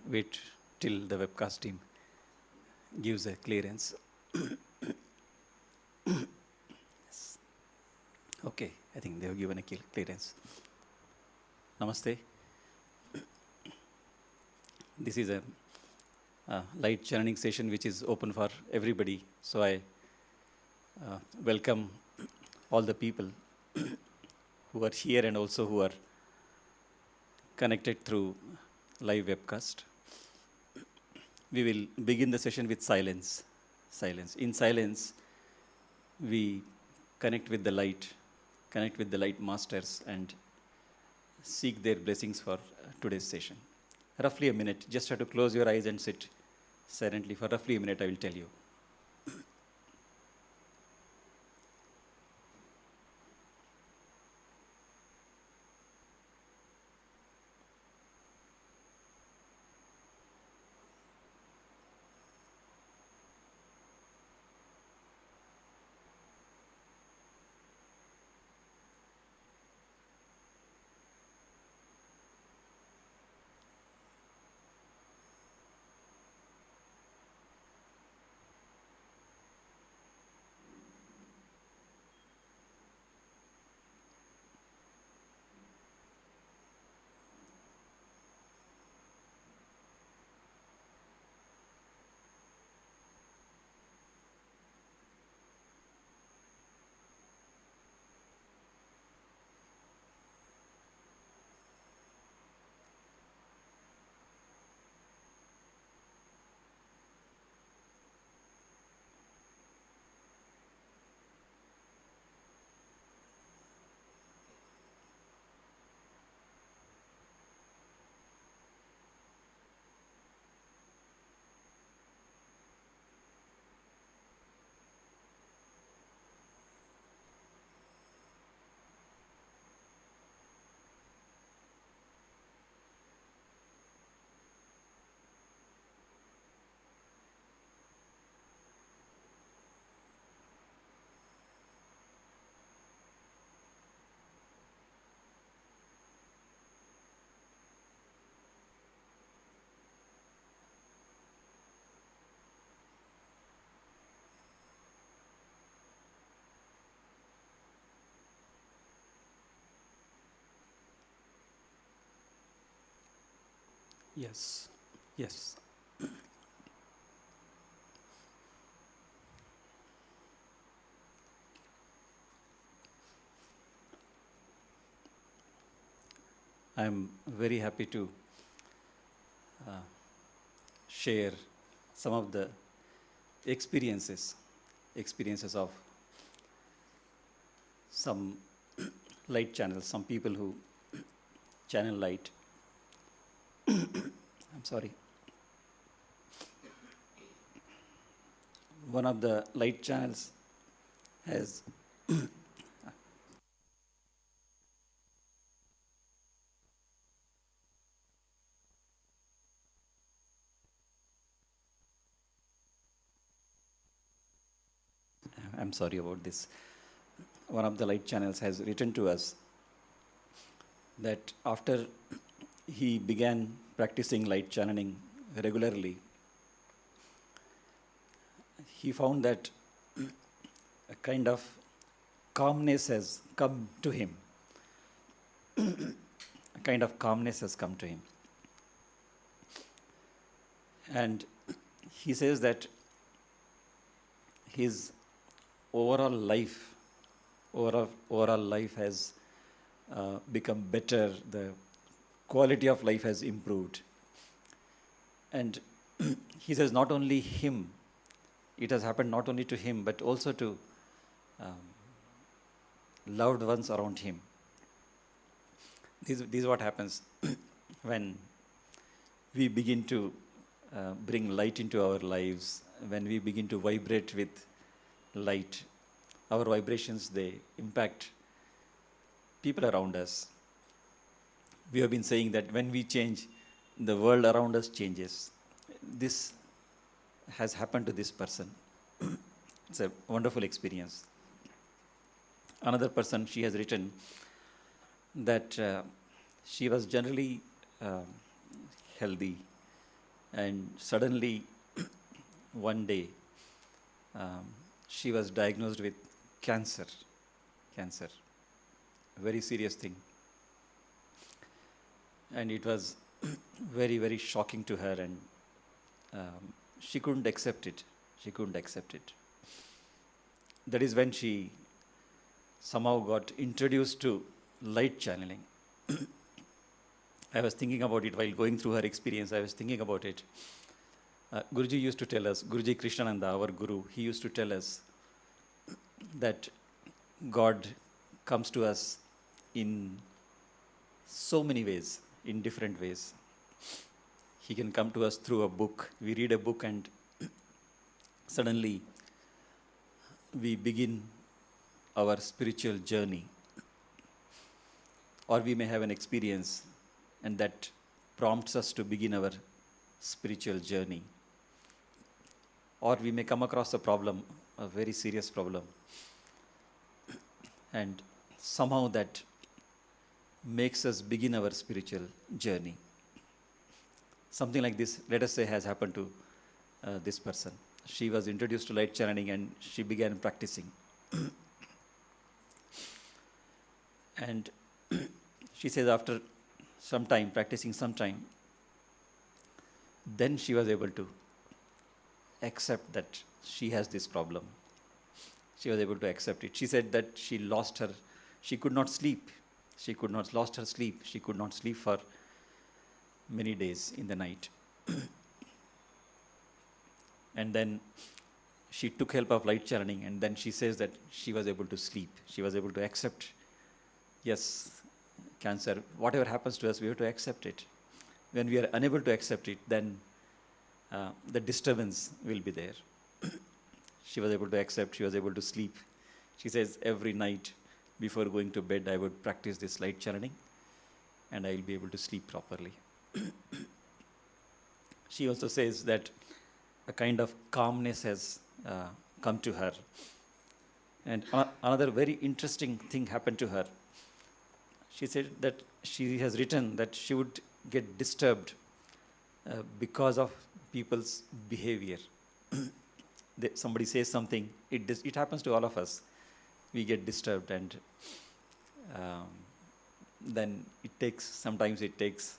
wait till the webcast team gives a clearance. Yes. Okay, I think they have given a clearance. Namaste. This is a light channeling session which is open for everybody. So I welcome all the people who are here and also who are connected through live webcast. We will begin the session with silence. Silence. In silence, we connect with the light masters, and seek their blessings for today's session. Roughly a minute. Just have to close your eyes and sit silently for roughly a minute. I will tell you. Yes. Yes. I am very happy to share some of the experiences of some light channels, some people who channel light. I'm sorry. One of the light channels has I'm sorry about this. One of the light channels has written to us that after he began practicing light channeling regularly, he found that a kind of calmness has come to him. A kind of calmness has come to him. And he says that his overall life has become better. The quality of life has improved. And he says not only him, it has happened not only to him, but also to loved ones around him. This is what happens when we begin to bring light into our lives, when we begin to vibrate with light. Our vibrations, they impact people around us. We have been saying that when we change, the world around us changes. This has happened to this person. It's a wonderful experience. Another person, she has written that she was generally healthy, And suddenly, one day, um, she was diagnosed with cancer. Cancer, very serious thing. And it was very, very shocking to her, and she couldn't accept it. She couldn't accept it. That is when she somehow got introduced to light channeling. I was thinking about it while going through her experience. I was thinking about it. Guruji used to tell us, Guruji Krishnananda, our Guru, he used to tell us that God comes to us in so many ways, in different ways. He can come to us through a book. We read a book and suddenly we begin our spiritual journey. Or we may have an experience and that prompts us to begin our spiritual journey. Or we may come across a problem, a very serious problem, and somehow that makes us begin our spiritual journey. Something like this, let us say, has happened to this person. She was introduced to light channeling and she began practicing. And she says after some time, practicing some time, then she was able to accept that she has this problem. She was able to accept it. She said that she could not sleep. She could not, lost her sleep. She could not sleep for many days in the night. And then she took help of light channeling, and then she says that she was able to sleep. She was able to accept, yes, cancer, whatever happens to us, we have to accept it. When we are unable to accept it, then the disturbance will be there. She was able to accept, she was able to sleep. She says every night before going to bed, I would practice this light channeling and I will be able to sleep properly. She also says that a kind of calmness has come to her. And another very interesting thing happened to her. She said that she has written that she would get disturbed because of people's behavior. Somebody says something, it happens to all of us. We get disturbed, and then sometimes it takes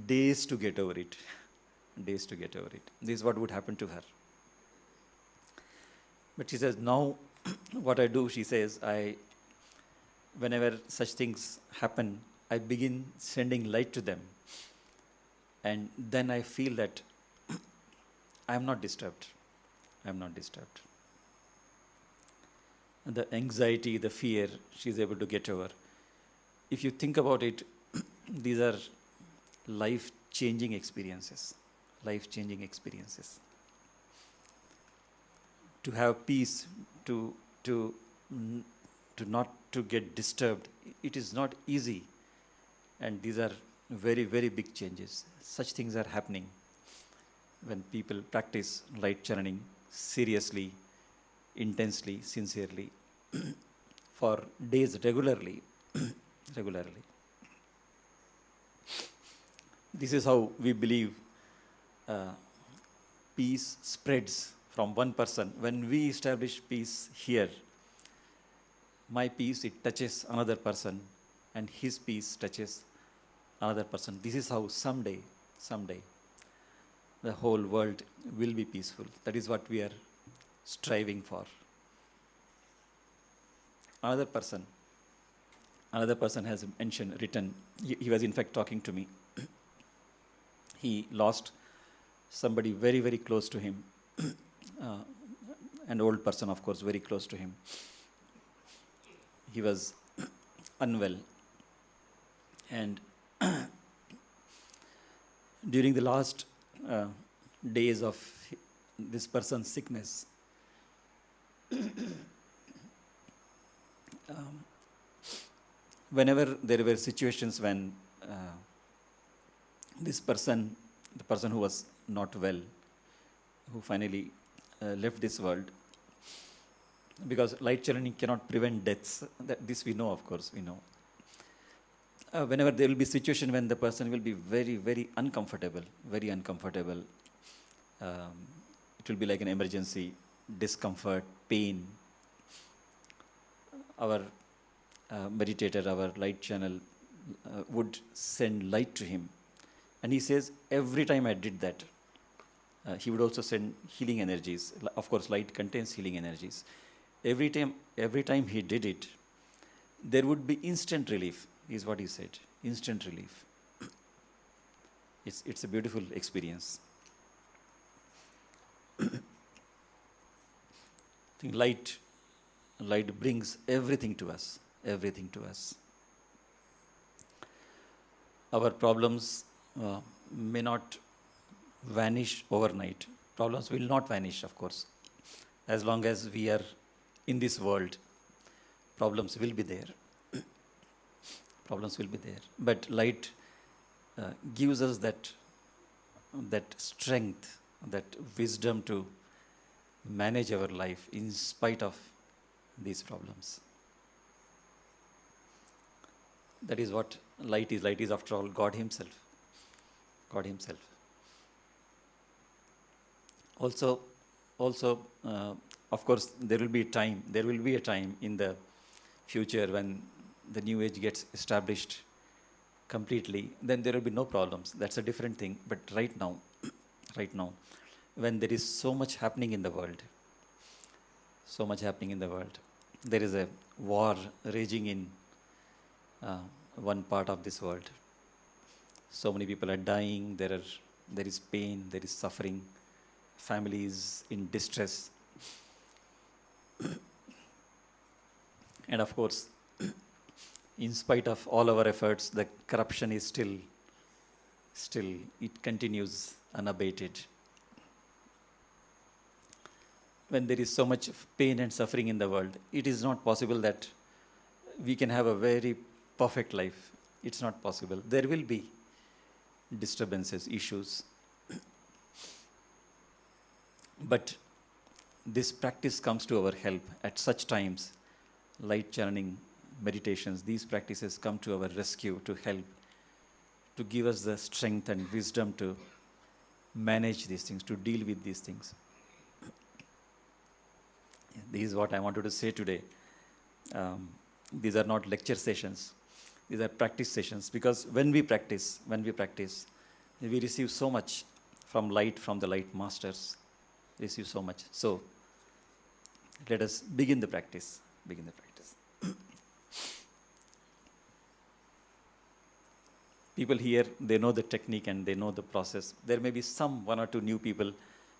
days to get over it. Days to get over it. This is what would happen to her. But she says, now what I do, she says, whenever such things happen, I begin sending light to them. And then I feel that I am not disturbed. I am not disturbed. And the anxiety, the fear, she is able to get over. If you think about it, these are life-changing experiences. Life-changing experiences. To have peace, to not to get disturbed, it is not easy. And these are very, very big changes. Such things are happening when people practice light channeling seriously, intensely, sincerely, for days regularly. Regularly. This is how we believe peace spreads from one person. When we establish peace here, my peace, it touches another person, and his peace touches another person. This is how someday, the whole world will be peaceful. That is what we are striving for. Another person has written, he was in fact talking to me. He lost somebody very, very close to him. An old person, of course, very close to him. He was unwell. And during the last days of this person's sickness, whenever there were situations when this person, the person who was not well, who finally left this world, because light channeling cannot prevent deaths. This we know, of course, we know. whenever there will be situation when the person will be very, very uncomfortable, very uncomfortable. Um, it will be like an emergency, discomfort, pain. Our meditator, our light channel, would send light to him. And he says, every time I did that, he would also send healing energies. Of course, light contains healing energies. Every time he did it, there would be instant relief, is what he said. Instant relief. It's a beautiful experience. I think light brings everything to us, everything to us. Our problems may not vanish overnight. Problems will not vanish, of course. As long as we are in this world, problems will be there. Problems will be there. But light gives us that strength, that wisdom to manage our life in spite of these problems. That is what light is. Light is, after all, God Himself. God Himself. Also, of course, there will be time. There will be a time in the future when the new age gets established completely. Then there will be no problems. That's a different thing. But right now, when there is so much happening in the world, there is a war raging in one part of this world. So many people are dying. There is pain. There is suffering. Families in distress. And of course, in spite of all our efforts, the corruption is still it continues unabated. When there is so much pain and suffering in the world, it is not possible that we can have a very perfect life. It's not possible. There will be disturbances, issues. But this practice comes to our help at such times. Light channeling meditations, these practices come to our rescue, to help, to give us the strength and wisdom to manage these things, to deal with these things. This is what I wanted to say today. These are not lecture sessions. These are practice sessions, because when we practice, we receive so much from the light masters. Receive so much. So let us begin the practice. People here, they know the technique and they know the process. There may be one or two new people,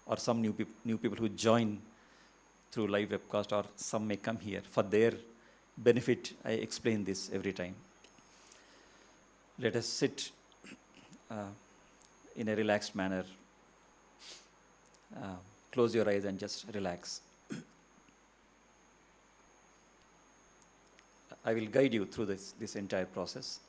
or some new people who join through live webcast, or some may come here. For their benefit, I explain this every time. Let us sit in a relaxed manner. Close your eyes and just relax. I will guide you through this entire process.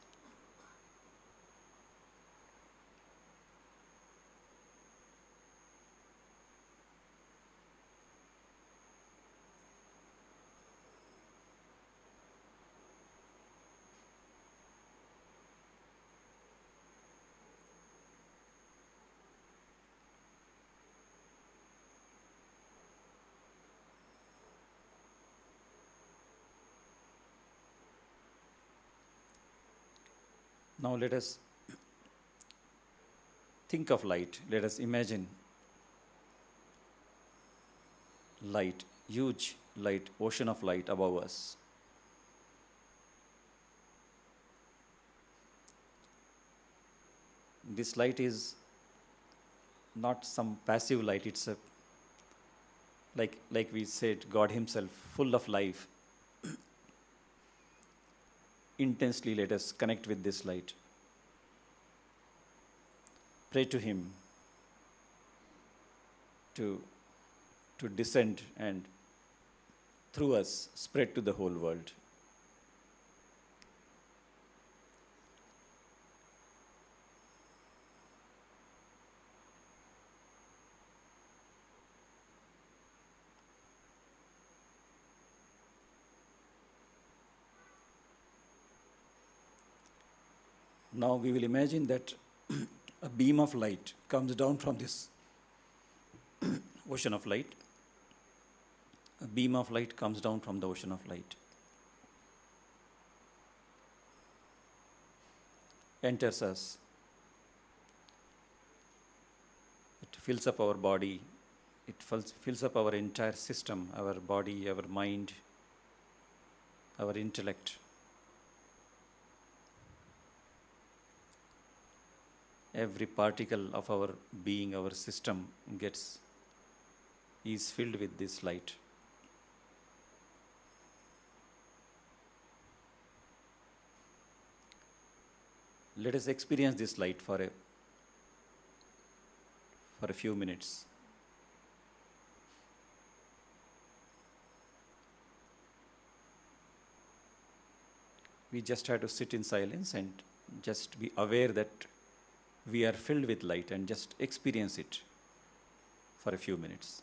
Now let us think of light. Let us imagine light, huge light, ocean of light above us. This light is not some passive light. It's like we said, God Himself, full of life. Intensely, let us connect with this light. Pray to Him to descend and through us spread to the whole world. Now we will imagine that a beam of light comes down from this ocean of light. A beam of light comes down from the ocean of light, enters us, it fills up our body, it fills up our entire system, our body, our mind, our intellect. Every particle of our being, our system is filled with this light. Let us experience this light for a few minutes. We just have to sit in silence and just be aware that we are filled with light and just experience it for a few minutes.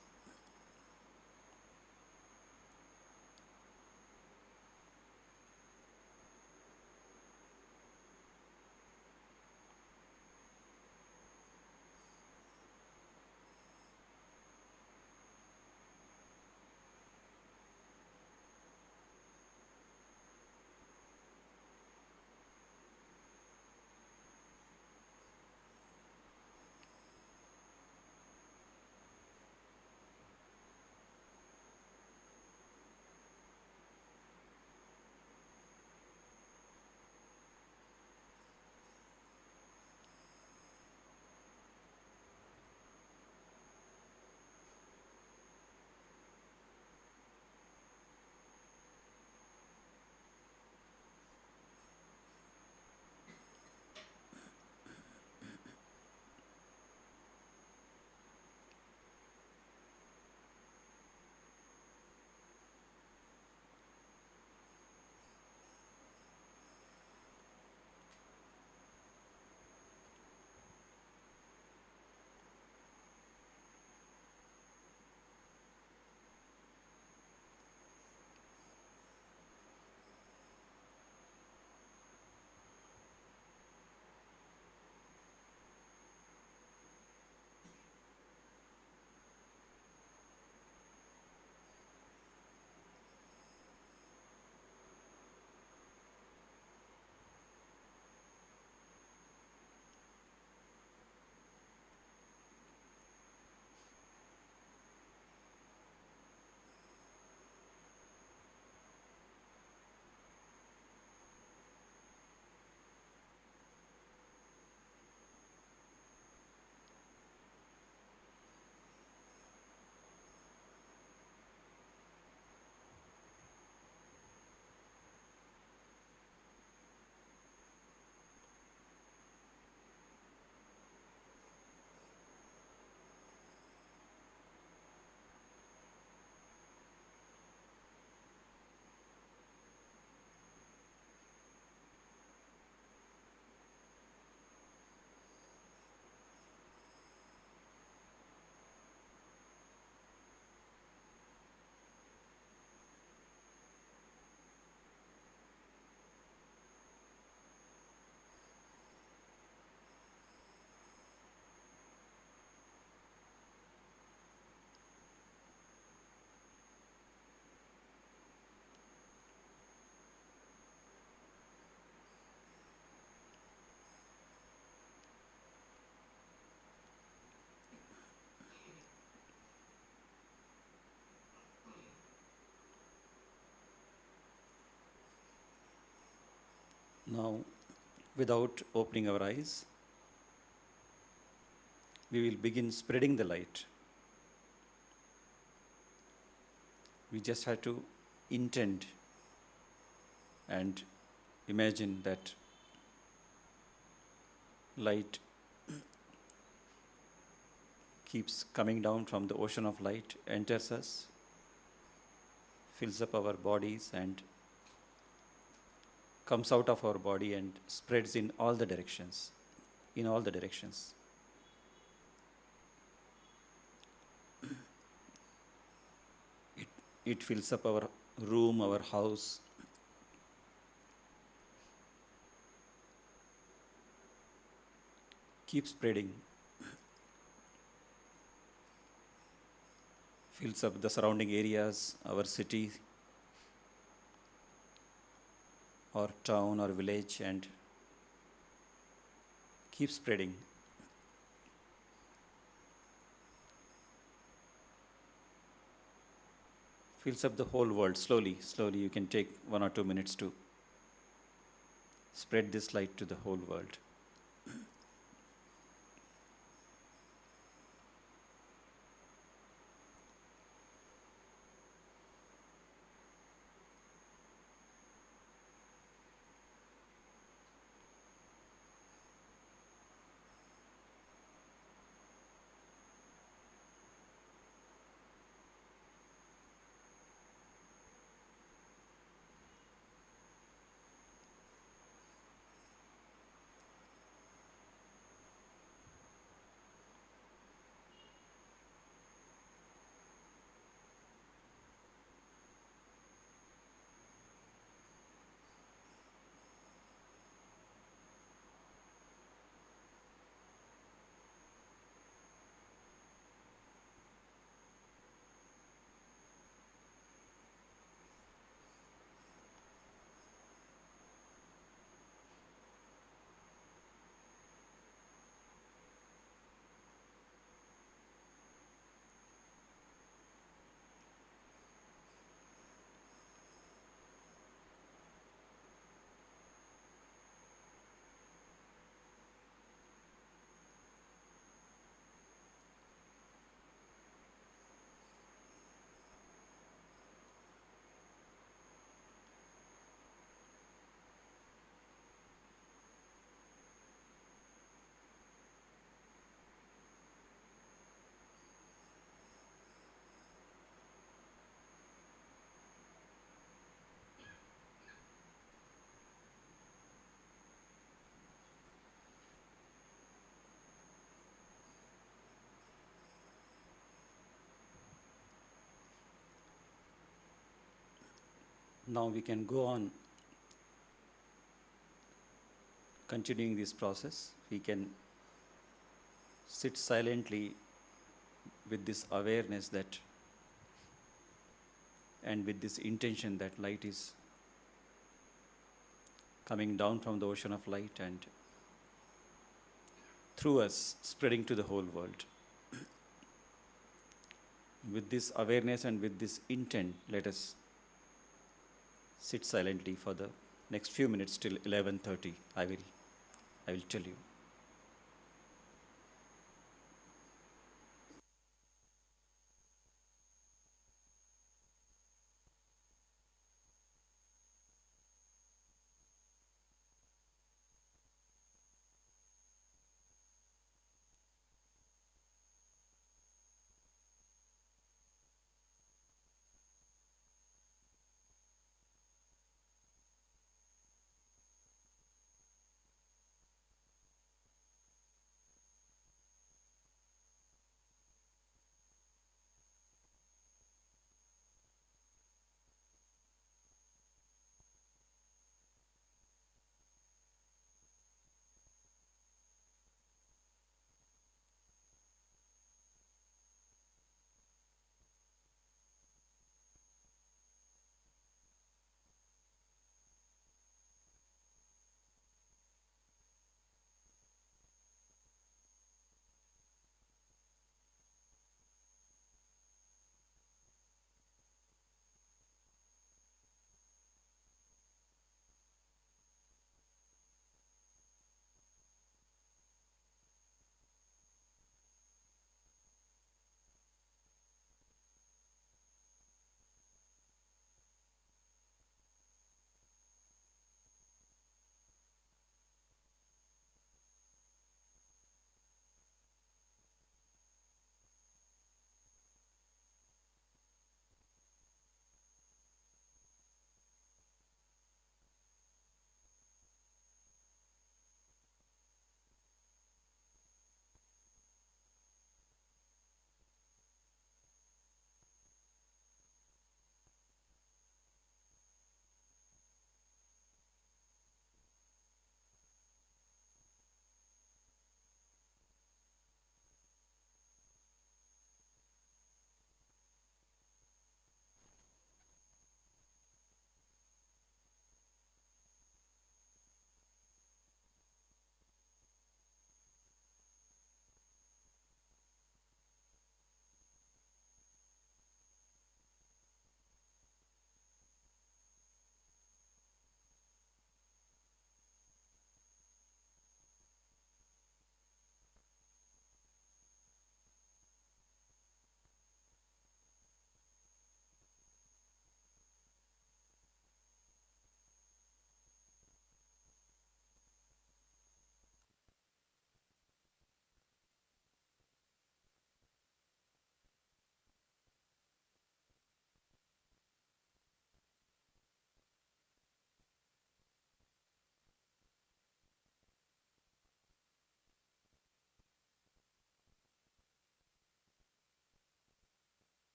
Now, without opening our eyes, we will begin spreading the light. We just have to intend and imagine that light keeps coming down from the ocean of light, enters us, fills up our bodies, and comes out of our body and spreads in all the directions. In all the directions. It fills up our room, our house. keep spreading, fills up the surrounding areas, our city or town or village, and keep spreading. Fills up the whole world slowly, slowly. You can take 1 or 2 minutes to spread this light to the whole world. Now we can go on continuing this process. We can sit silently with this awareness that, and with this intention that light is coming down from the ocean of light and through us spreading to the whole world. With this awareness and with this intent, let us sit silently for the next few minutes till 11:30. I will tell you.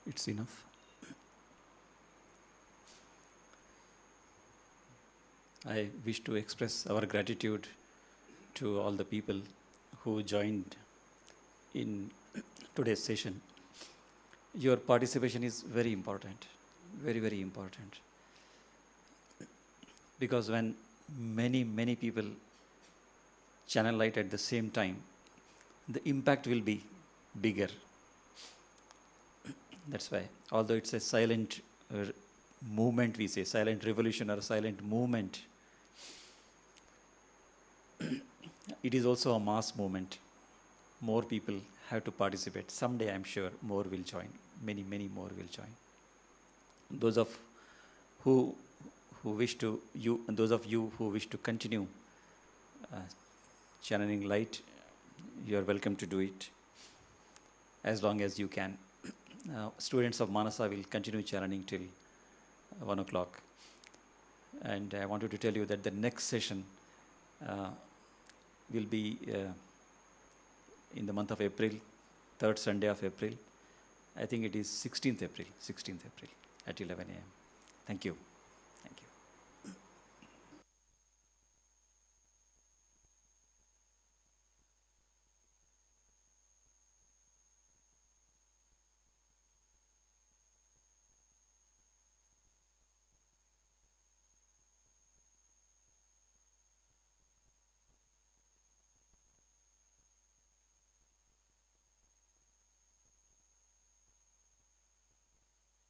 It's enough. I wish to express our gratitude to all the people who joined in today's session. Your participation is very important, very, very important. Because when many people channel light at the same time, the impact will be bigger. That's why, although it's a silent movement, we say silent revolution or silent movement, it is also a mass movement. More people have to participate. Someday, I'm sure, more will join. Many more will join. Those of who wish to those of you who wish to continue channeling light, you are welcome to do it as long as you can. Students of Manasa will continue channeling till 1 o'clock. And I wanted to tell you that the next session will be in the month of April, third Sunday of April. I think it is 16th April at 11 a.m. Thank you.